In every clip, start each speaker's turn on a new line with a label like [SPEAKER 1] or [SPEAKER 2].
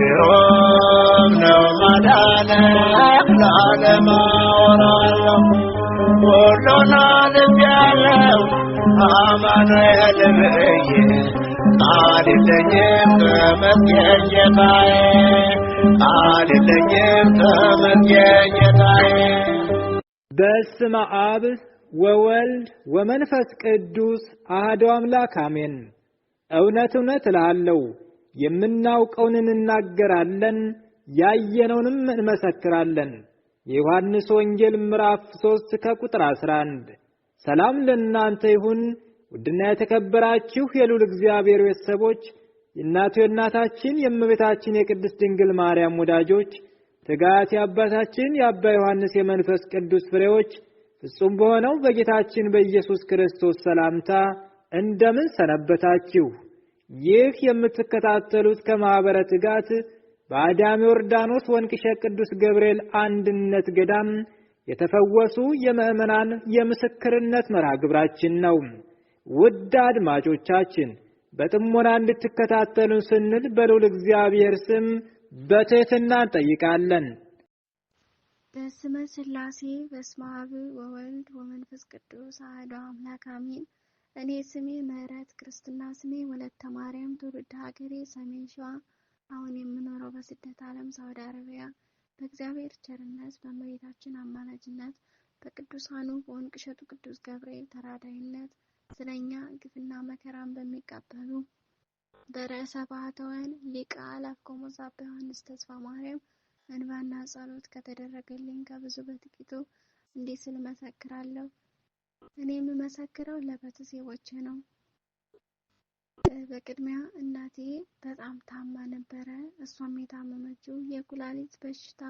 [SPEAKER 1] ግሩም ነው ማዳንህ ለዓለም አወራለሁ ሁሉን አልፌአለሁ አማኑኤል ብዬ ቃል የለኝም ተመስገን ጌታዬ ቃል የለኝም ተመስገን ጌታዬ።
[SPEAKER 2] በስመ አብ ወወልድ ወመንፈስ ቅዱስ አሐዱ አምላክ አሜን። እውነት እውነት እልሃለሁ የምናውቀውን እንናገራለን ያየነውንም እንመሰክራለን። የዮሐንስ ወንጌል ምዕራፍ 3 ከቁጥር 11። ሰላም ለእናንተ ይሁን። ውድና የተከበራችሁ የልዑል እግዚአብሔር ቤተሰቦች የእናቱ የእናታችን የእመቤታችን የቅድስት ድንግል ማርያም ወዳጆች ትጋት የአባታችን የአባ ዮሐንስ የመንፈስ ቅዱስ ፍሬዎች ፍጹም በሆነው በጌታችን በኢየሱስ ክርስቶስ ሰላምታ እንደምን ሰነበታችሁ? ይህ የምትከታተሉት ከማኅበረ ትጋት በአዳም ዮርዳኖስ ወንቅሸት ቅዱስ ገብርኤል አንድነት ገዳም የተፈወሱ የምእመናን የምስክርነት መርሃ ግብራችን ነው። ውድ አድማጮቻችን በጥሞና እንድትከታተሉን ስንል በልዑል እግዚአብሔር ስም በትሕትና እንጠይቃለን።
[SPEAKER 3] በስመ ሥላሴ በስመ አብ ወወልድ ወመንፈስ ቅዱስ አሐዱ አምላክ አሜን። እኔ ስሜ ምህረት ክርስትና ስሜ ወለተ ማርያም ትውልድ ሀገሬ ሰሜን ሸዋ አሁን የምኖረው በስደት ዓለም ሳውዲ አረቢያ በእግዚአብሔር ቸርነት በእመቤታችን አማላጅነት በቅዱሳኑ በወንቅሸቱ ቅዱስ ገብርኤል ተራዳይነት ስለኛ ግፍና መከራን በሚቀበሉ በርዕሰ ባህታውያን ሊቀ አእላፍ ቆሞስ አባ ዮሐንስ ተስፋ ማርያም እንባና ጸሎት ከተደረገልኝ ከብዙ በጥቂቱ እንዲህ ስል መሰክራለሁ። እኔ የምመሰክረው ለቤተሰቦቼ ነው። በቅድሚያ እናቴ በጣም ታማ ነበረ። እሷም የታመመችው የኩላሊት በሽታ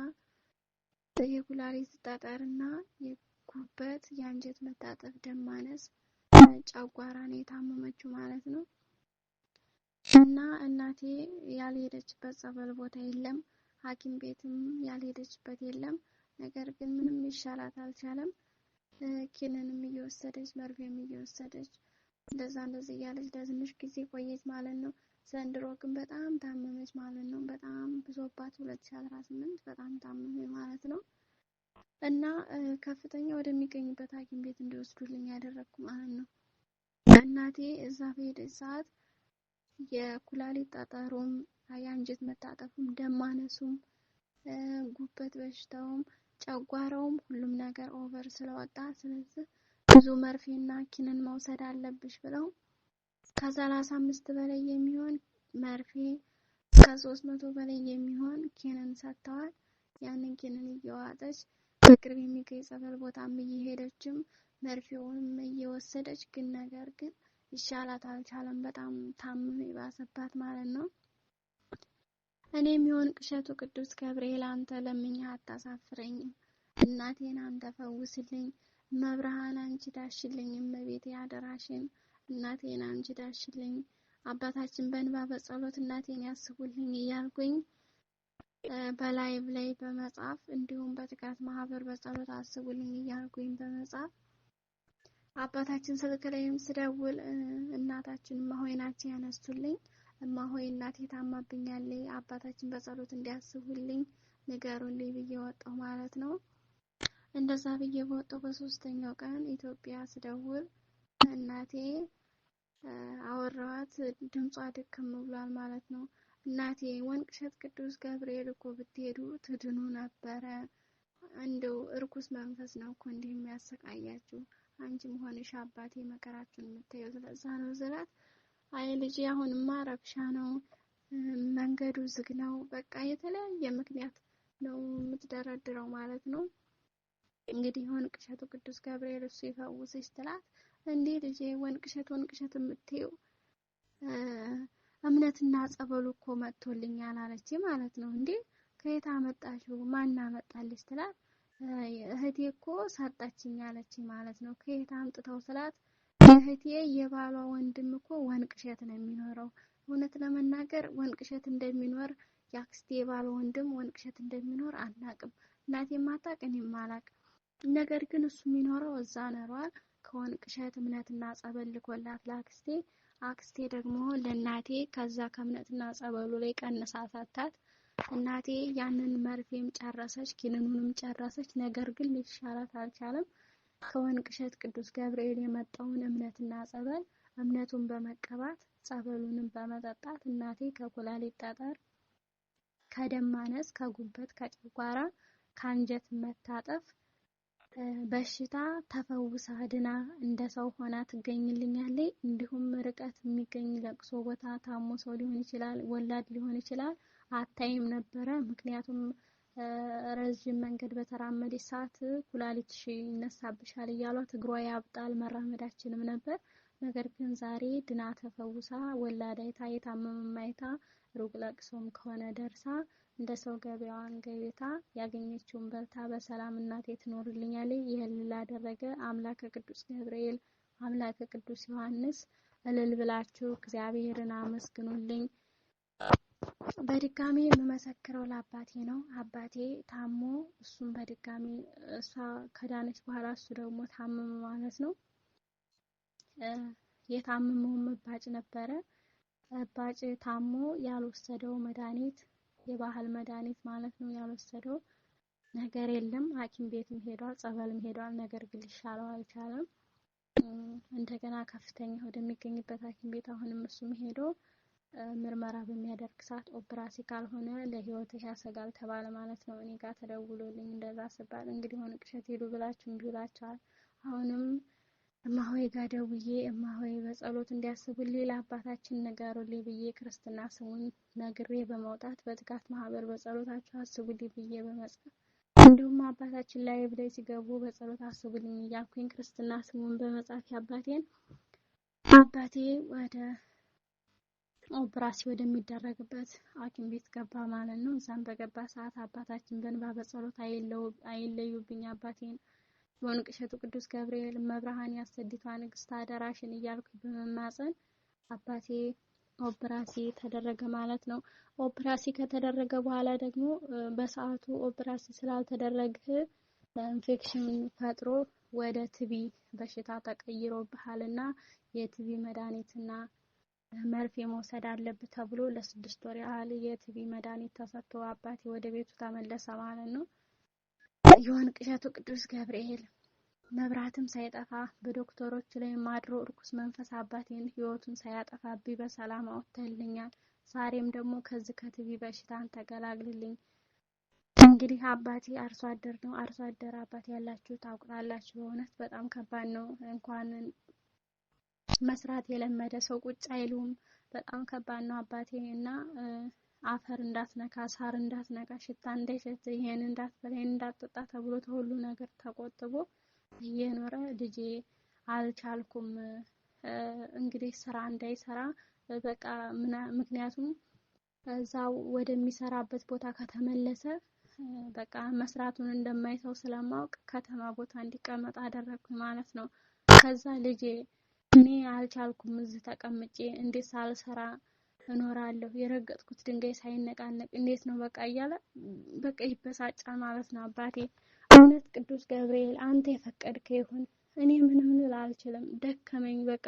[SPEAKER 3] የኩላሊት ጠጠርና የጉበት የአንጀት መታጠፍ ደም ማነስ ጨጓራ ነው የታመመችው ማለት ነው። እና እናቴ ያልሄደችበት ጸበል ቦታ የለም፣ ሐኪም ቤትም ያልሄደችበት የለም። ነገር ግን ምንም ይሻላት አልቻለም። ኪኒንም እየወሰደች መርፌም እየወሰደች እንደዚህ እያለች ለትንሽ ጊዜ ቆየች ማለት ነው። ዘንድሮ ግን በጣም ታመመች ማለት ነው። በጣም ብዙባት 2018 በጣም ታመመች ማለት ነው። እና ከፍተኛ ወደሚገኝበት ሐኪም ቤት እንዲወስዱልኝ ያደረኩ ማለት ነው። እናቴ እዛ በሄደች ሰዓት የኩላሊት ጠጠሩም የአንጀት መታጠፉም ደም ማነሱም ጉበት በሽታውም ጨጓራውም ሁሉም ነገር ኦቨር ስለወጣ ስለዚህ ብዙ መርፌና ኪኒን መውሰድ አለብሽ ብለው ከ35 በላይ የሚሆን መርፌ ከ300 በላይ የሚሆን ኪኒን ሰጥተዋል። ያንን ኪኒን እየዋጠች በቅርብ የሚገኝ ጸበል ቦታም እየሄደችም መርፌውንም እየወሰደች ግን ነገር ግን ይሻላት አልቻለም። በጣም ታመመ ባሰባት ማለት ነው። እኔም የወንቅሸቱ ቅዱስ ገብርኤል አንተ ለምኛ አታሳፍረኝም፣ እናቴን አንተ ፈውስልኝ፣ መብርሃን አንቺ ዳሽልኝ፣ እመቤቴ አደራሽን እናቴን አንቺ ዳሽልኝ፣ አባታችን በእንባ በጸሎት እናቴን ያስቡልኝ እያልኩኝ በላይቭ ላይ በመጻፍ እንዲሁም በትጋት ማህበር በጸሎት አስቡልኝ እያልኩኝ በመጻፍ አባታችን ስልክ ላይም ስደውል እናታችን እማሆይ ናቸው ያነሱልኝ። እማሆይ እናቴ ታማብኛለች አባታችን በጸሎት እንዲያስቡልኝ ንገሩልኝ ብዬ ወጣሁ ማለት ነው። እንደዛ ብዬ በወጣሁ በሶስተኛው ቀን ኢትዮጵያ ስደውል እናቴ አወራኋት። ድምጿ ድክም ብሏል ማለት ነው። እናቴ ወንቅሸት ቅዱስ ገብርኤል እኮ ብትሄዱ ትድኑ ነበረ። እንደው እርኩስ መንፈስ ነው እኮ እንዲህ የሚያሰቃያችሁ፣ አንቺም ሆነሽ አባቴ መከራችሁን የምታየው ስለዛ ነው ዝላት። አይ ልጄ አሁንማ ረብሻ ነው፣ መንገዱ ዝግ ነው፣ በቃ የተለያየ ምክንያት ነው የምትደረድረው ማለት ነው። እንግዲህ ወንቅሸቱ ቅዱስ ገብርኤል እሱ ይፈውስሽ ትላት። እንዴ ልጄ ወንቅሸት የምትይው እምነትና ጸበሉ እኮ መጥቶልኛል አለች ማለት ነው። እንዴ ከየት አመጣሽው? ማን አመጣልሽ ትላት። እህቴ እኮ ሰጣችኝ አለች ማለት ነው። ከየት አምጥተው ስላት እህቴ የባሏ ወንድም እኮ ወንቅሸት ነው የሚኖረው። እውነት ለመናገር ወንቅሸት እንደሚኖር ያክስቴ የባሏ ወንድም ወንቅሸት እንደሚኖር አናቅም። እናቴ ማታቅ እኔም አላቅም። ነገር ግን እሱ የሚኖረው እዛ ነሯል። ከወንቅሸት እምነትና ጸበል ልኮላት ለአክስቴ፣ አክስቴ ደግሞ ለእናቴ ከዛ ከእምነትና ጸበሉ ላይ ቀንሳ ሳታት እናቴ ያንን መርፌም ጨረሰች፣ ኪኒኑንም ጨረሰች። ነገር ግን ሊሻላት አልቻለም። ከወንቅ እሸት ቅዱስ ገብርኤል የመጣውን እምነትና ጸበል እምነቱን በመቀባት ጸበሉንም በመጠጣት እናቴ ከኩላሊት ጠጠር፣ ከደም ማነስ፣ ከጉበት፣ ከጨጓራ፣ ከአንጀት መታጠፍ በሽታ ተፈውሳ ድና እንደ ሰው ሆና ትገኝልኛለች። እንዲሁም ርቀት የሚገኝ ለቅሶ ቦታ ታሞ ሰው ሊሆን ይችላል፣ ወላድ ሊሆን ይችላል፣ አታይም ነበረ። ምክንያቱም ረጅም መንገድ በተራመደች ሰዓት ኩላሊትሽ ይነሳብሻል እያሏት እግሯ ያብጣል፣ መራመዳችንም ነበር። ነገር ግን ዛሬ ድና ተፈውሳ ወላድ አይታ የታመመም አይታ ሩቅ ለቅሶም ከሆነ ደርሳ እንደ ሰው ገበያዋን ገበታ ያገኘችውን በልታ በሰላም እናቴ ትኖርልኛለች። ይህን ላደረገ አምላከ ቅዱስ ገብርኤል አምላከ ቅዱስ ዮሐንስ እልል ብላችሁ እግዚአብሔርን አመስግኑልኝ። በድጋሚ የምመሰክረው ለአባቴ ነው። አባቴ ታሞ እሱም በድጋሚ እሷ ከዳነች በኋላ እሱ ደግሞ ታመመ ማለት ነው። የታመመው እባጭ ነበረ። እባጭ ታሞ ያልወሰደው መድኃኒት የባህል መድኃኒት ማለት ነው ያልወሰደው ነገር የለም። ሐኪም ቤትም ሄዷል፣ ጸበልም ሄዷል። ነገር ግን ሊሻለው አልቻለም። እንደገና ከፍተኛ ወደሚገኝበት ሐኪም ቤት አሁንም እሱም ሄዶ ምርመራ በሚያደርግ ሰዓት ኦፕራሲ ካልሆነ ለህይወትሽ ያሰጋል ተባለ ማለት ነው። እኔ ጋር ተደውሎልኝ እንደዛ ስባል እንግዲህ ወንቅ እሸት ሄዱ ብላችሁ እምቢ ብላችኋል። አሁንም እማሆይ ጋር ደውዬ እማሆይ በጸሎት እንዲያስቡልኝ ለአባታችን ንገሩልኝ ብዬ ክርስትና ስሙን ነግሬ በመውጣት በትጋት ማህበር በጸሎታችሁ አስቡልኝ ብዬ በመጻፍ እንዲሁም አባታችን ላይ ብለው ሲገቡ በጸሎት አስቡልኝ እያልኩኝ ክርስትና ስሙን በመጻፍ አባቴ ወደ ኦፕራሲ ወደሚደረግበት ሐኪም ቤት ገባ ማለት ነው። እዛም በገባ ሰዓት አባታችን በእንባ በጸሎት አይለዩብኝ አባቴን ወንቅ እሸቱ ቅዱስ ገብርኤል መብርሃን ያሰዲቷ ንግስት አደራሽን እያልኩ በመማጸን አባቴ ኦፕራሲ ተደረገ ማለት ነው። ኦፕራሲ ከተደረገ በኋላ ደግሞ በሰዓቱ ኦፕራሲ ስላልተደረገ ኢንፌክሽን ፈጥሮ ወደ ቲቪ በሽታ ተቀይሮብሃልና የቲቪ መድኃኒትና መርፌ መውሰድ አለብህ ተብሎ ለ6 ወር ያህል የቲቪ መድኃኒት ተሰጥቶ አባቴ ወደ ቤቱ ተመለሰ ማለት ነው። የወንቅ እሸቱ ቅዱስ ገብርኤል መብራትም ሳይጠፋ በዶክተሮች ላይ ማድሮ እርኩስ መንፈስ አባቴን ህይወቱን ሳያጠፋብኝ በሰላም አውጥተልኛል። ዛሬም ደግሞ ከዚህ ከቲቪ በሽታን ተገላግልልኝ። እንግዲህ አባቴ አርሶ አደር ነው። አርሶ አደር አባቴ ያላችሁ ታውቁታላችሁ። በእውነት በጣም ከባድ ነው። እንኳን መስራት የለመደ ሰው ቁጭ አይሉም። በጣም ከባድ ነው አባቴ እና አፈር እንዳትነካ፣ ሳር እንዳትነካ፣ ሽታ እንዳይሸት፣ ይሄን እንዳትበላ፣ ይሄን እንዳትጠጣ ተብሎ ተሁሉ ነገር ተቆጥቦ እየኖረ ልጄ አልቻልኩም እንግዲህ ስራ እንዳይሰራ በቃ ምክንያቱም እዛው ወደሚሰራበት ቦታ ከተመለሰ በቃ መስራቱን እንደማይተው ስለማውቅ ከተማ ቦታ እንዲቀመጥ አደረኩኝ ማለት ነው። ከዛ ልጄ እኔ አልቻልኩም እዚህ ተቀምጬ እንዴት ሳልሰራ እኖራለሁ፣ የረገጥኩት ድንጋይ ሳይነቃነቅ እንዴት ነው በቃ እያለ በቃ ይበሳጫል ማለት ነው አባቴ። እውነት ቅዱስ ገብርኤል አንተ የፈቀድከው ይሁን፣ እኔ ምንም ልል አልችልም፣ ደከመኝ በቃ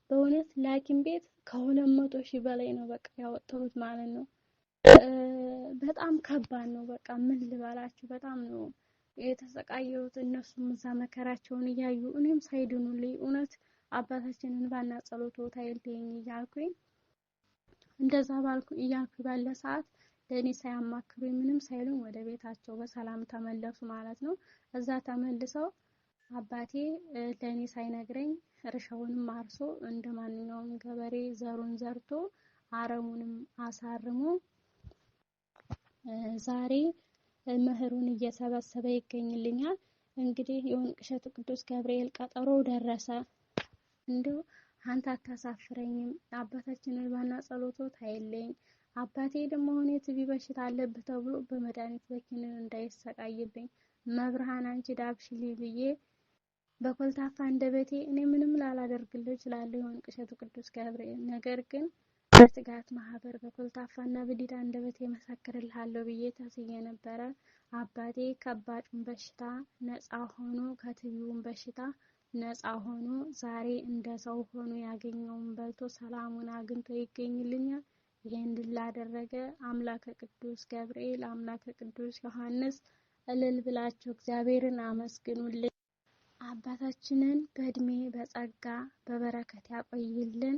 [SPEAKER 3] በእውነት ሐኪም ቤት ከ200,000 በላይ ነው በቃ ያወጣሁት ማለት ነው። በጣም ከባድ ነው በቃ ምን ልባላችሁ፣ በጣም ነው የተሰቃየሁት። እነሱም እዛ መከራቸውን እያዩ እኔም ሳይድኑልኝ እውነት አባታችንን ባና ጸሎቱ ታይልኝ እያልኩኝ እንደዛ እያልኩ ባለ ሰዓት ለኔ ሳያማክሩኝ ምንም ሳይሉኝ ወደ ቤታቸው በሰላም ተመለሱ ማለት ነው። እዛ ተመልሰው አባቴ ለኔ ሳይነግረኝ እርሻውንም አርሶ እንደማንኛውም ገበሬ ዘሩን ዘርቶ አረሙንም አሳርሞ ዛሬ መህሩን እየሰበሰበ ይገኝልኛል። እንግዲህ የወንቅ እሸቱ ቅዱስ ገብርኤል ቀጠሮ ደረሰ። እንደው አንተ አታሳፍረኝም፣ አባታችንን ባና ጸሎቱ ታይልኝ፣ አባቴ ደግሞ ሆነ የቲቪ በሽታ አለበት ተብሎ በመድኃኒት በኪኒን እንዳይሰቃይብኝ መብርሃን አንቺ ዳብሽልኝ ብዬ በኮልታፋ እንደበቴ እኔ ምንም ላላደርግልህ እችላለሁ የወንቅ እሸቱ ቅዱስ ገብርኤል። ነገር ግን በትጋት ማህበር በኮልታፋና በዲዳ እንደበቴ መሰክርልሃለሁ ብዬ ተስዬ ነበረ። አባቴ ከባዱን በሽታ ነፃ ሆኖ ከቲቪውን በሽታ ነፃ ሆኖ ዛሬ እንደ ሰው ሆኖ ያገኘውን በልቶ ሰላሙን አግኝቶ ይገኝልኛል። ይህን ላደረገ አምላከ ቅዱስ ገብርኤል፣ አምላከ ቅዱስ ዮሐንስ እልል ብላችሁ እግዚአብሔርን አመስግኑልኝ። አባታችንን በእድሜ በጸጋ በበረከት ያቆይልን።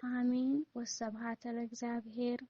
[SPEAKER 3] አሜን። ወስብሐት ለእግዚአብሔር።